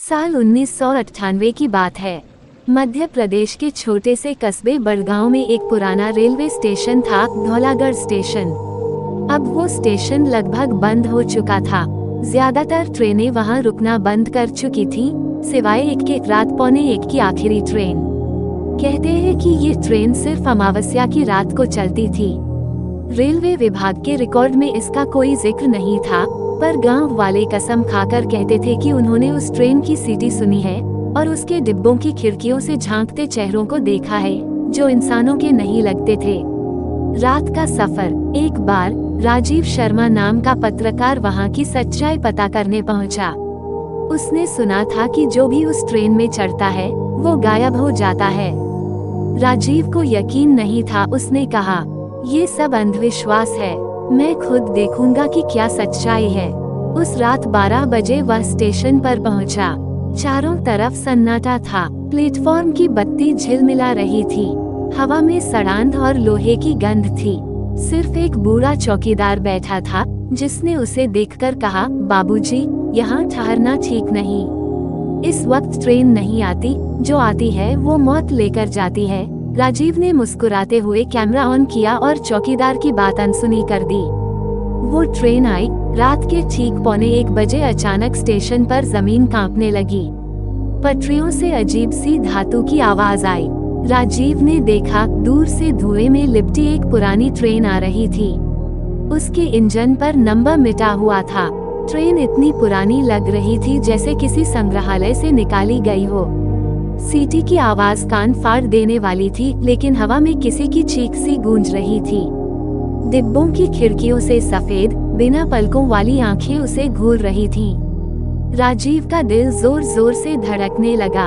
साल 1998 की बात है। मध्य प्रदेश के छोटे से कस्बे बड़गांव में एक पुराना रेलवे स्टेशन था, धौलागढ़ स्टेशन। अब वो स्टेशन लगभग बंद हो चुका था। ज्यादातर ट्रेनें वहां रुकना बंद कर चुकी थी, सिवाय एक के रात 1:45 की आखिरी ट्रेन। कहते हैं कि ये ट्रेन सिर्फ अमावस्या की रात को चलती थी। रेलवे विभाग के रिकॉर्ड में इसका कोई जिक्र नहीं था, पर गांव वाले कसम खाकर कहते थे कि उन्होंने उस ट्रेन की सीटी सुनी है और उसके डिब्बों की खिड़कियों से झांकते चेहरों को देखा है, जो इंसानों के नहीं लगते थे। रात का सफर। एक बार राजीव शर्मा नाम का पत्रकार वहां की सच्चाई पता करने पहुंचा। उसने सुना था कि जो भी उस ट्रेन में चढ़ता है वो गायब हो जाता है। राजीव को यकीन नहीं था। उसने कहा, ये सब अंधविश्वास है, मैं खुद देखूंगा कि क्या सच्चाई है। उस रात 12 बजे वह स्टेशन पर पहुंचा। चारों तरफ सन्नाटा था। प्लेटफॉर्म की बत्ती झिलमिला रही थी। हवा में सड़ांध और लोहे की गंध थी। सिर्फ एक बूढ़ा चौकीदार बैठा था, जिसने उसे देखकर कहा, बाबूजी, यहाँ ठहरना ठीक नहीं। इस वक्त ट्रेन नहीं आती, जो आती है वो मौत लेकर जाती है। राजीव ने मुस्कुराते हुए कैमरा ऑन किया और चौकीदार की बात अनसुनी कर दी। वो ट्रेन आई। रात के ठीक 1:45 बजे अचानक स्टेशन पर जमीन कांपने लगी। पटरियों से अजीब सी धातु की आवाज आई। राजीव ने देखा, दूर से धुएं में लिपटी एक पुरानी ट्रेन आ रही थी। उसके इंजन पर नंबर मिटा हुआ था। ट्रेन इतनी पुरानी लग रही थी जैसे किसी संग्रहालय से निकाली गई हो। सीटी की आवाज कान फाड़ देने वाली थी, लेकिन हवा में किसी की चीख सी गूंज रही थी। डिब्बों की खिड़कियों से सफेद, बिना पलकों वाली आंखें उसे घूर रही थीं। राजीव का दिल जोर जोर से धड़कने लगा।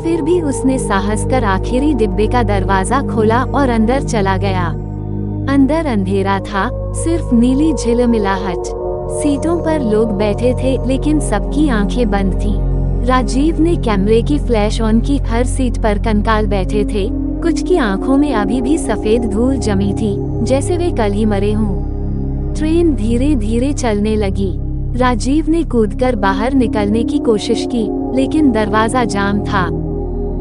फिर भी उसने साहस कर आखिरी डिब्बे का दरवाजा खोला और अंदर चला गया। अंदर अंधेरा था, सिर्फ नीली झिलमिलाहट। सीटों पर लोग बैठे थे, लेकिन सबकी आंखें बंद थीं। राजीव ने कैमरे की फ्लैश ऑन की। हर सीट पर कंकाल बैठे थे। कुछ की आंखों में अभी भी सफेद धूल जमी थी, जैसे वे कल ही मरे हों। ट्रेन धीरे धीरे चलने लगी। राजीव ने कूदकर बाहर निकलने की कोशिश की, लेकिन दरवाजा जाम था।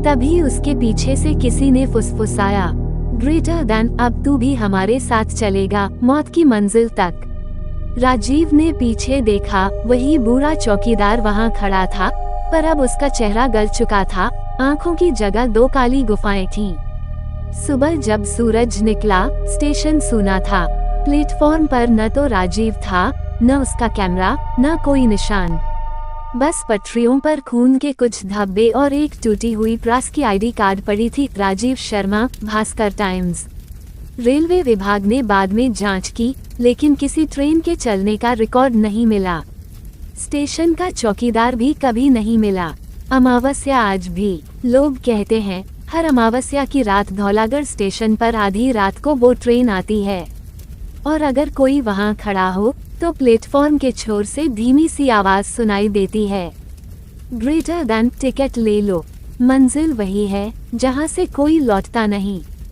तभी उसके पीछे से किसी ने फुसफुसाया, ग्रेटर देन, अब तू भी हमारे साथ चलेगा, मौत की मंजिल तक। राजीव ने पीछे देखा। वही बूढ़ा चौकीदार वहां खड़ा था, पर अब उसका चेहरा गल चुका था। आंखों की जगह 2 काली गुफाएं थीं। सुबह जब सूरज निकला, स्टेशन सूना था। प्लेटफॉर्म पर न तो राजीव था, न उसका कैमरा, न कोई निशान। बस पटरियों पर खून के कुछ धब्बे और एक टूटी हुई प्रेस की आईडी कार्ड पड़ी थी, राजीव शर्मा, भास्कर टाइम्स। रेलवे विभाग ने बाद में जांच की, लेकिन किसी ट्रेन के चलने का रिकॉर्ड नहीं मिला। स्टेशन का चौकीदार भी कभी नहीं मिला। अमावस्या आज भी। लोग कहते हैं, हर अमावस्या की रात धौलागढ़ स्टेशन पर आधी रात को वो ट्रेन आती है, और अगर कोई वहां खड़ा हो तो प्लेटफॉर्म के छोर से धीमी सी आवाज सुनाई देती है, ग्रेटर देन, टिकट ले लो। मंजिल वही है जहां से कोई लौटता नहीं।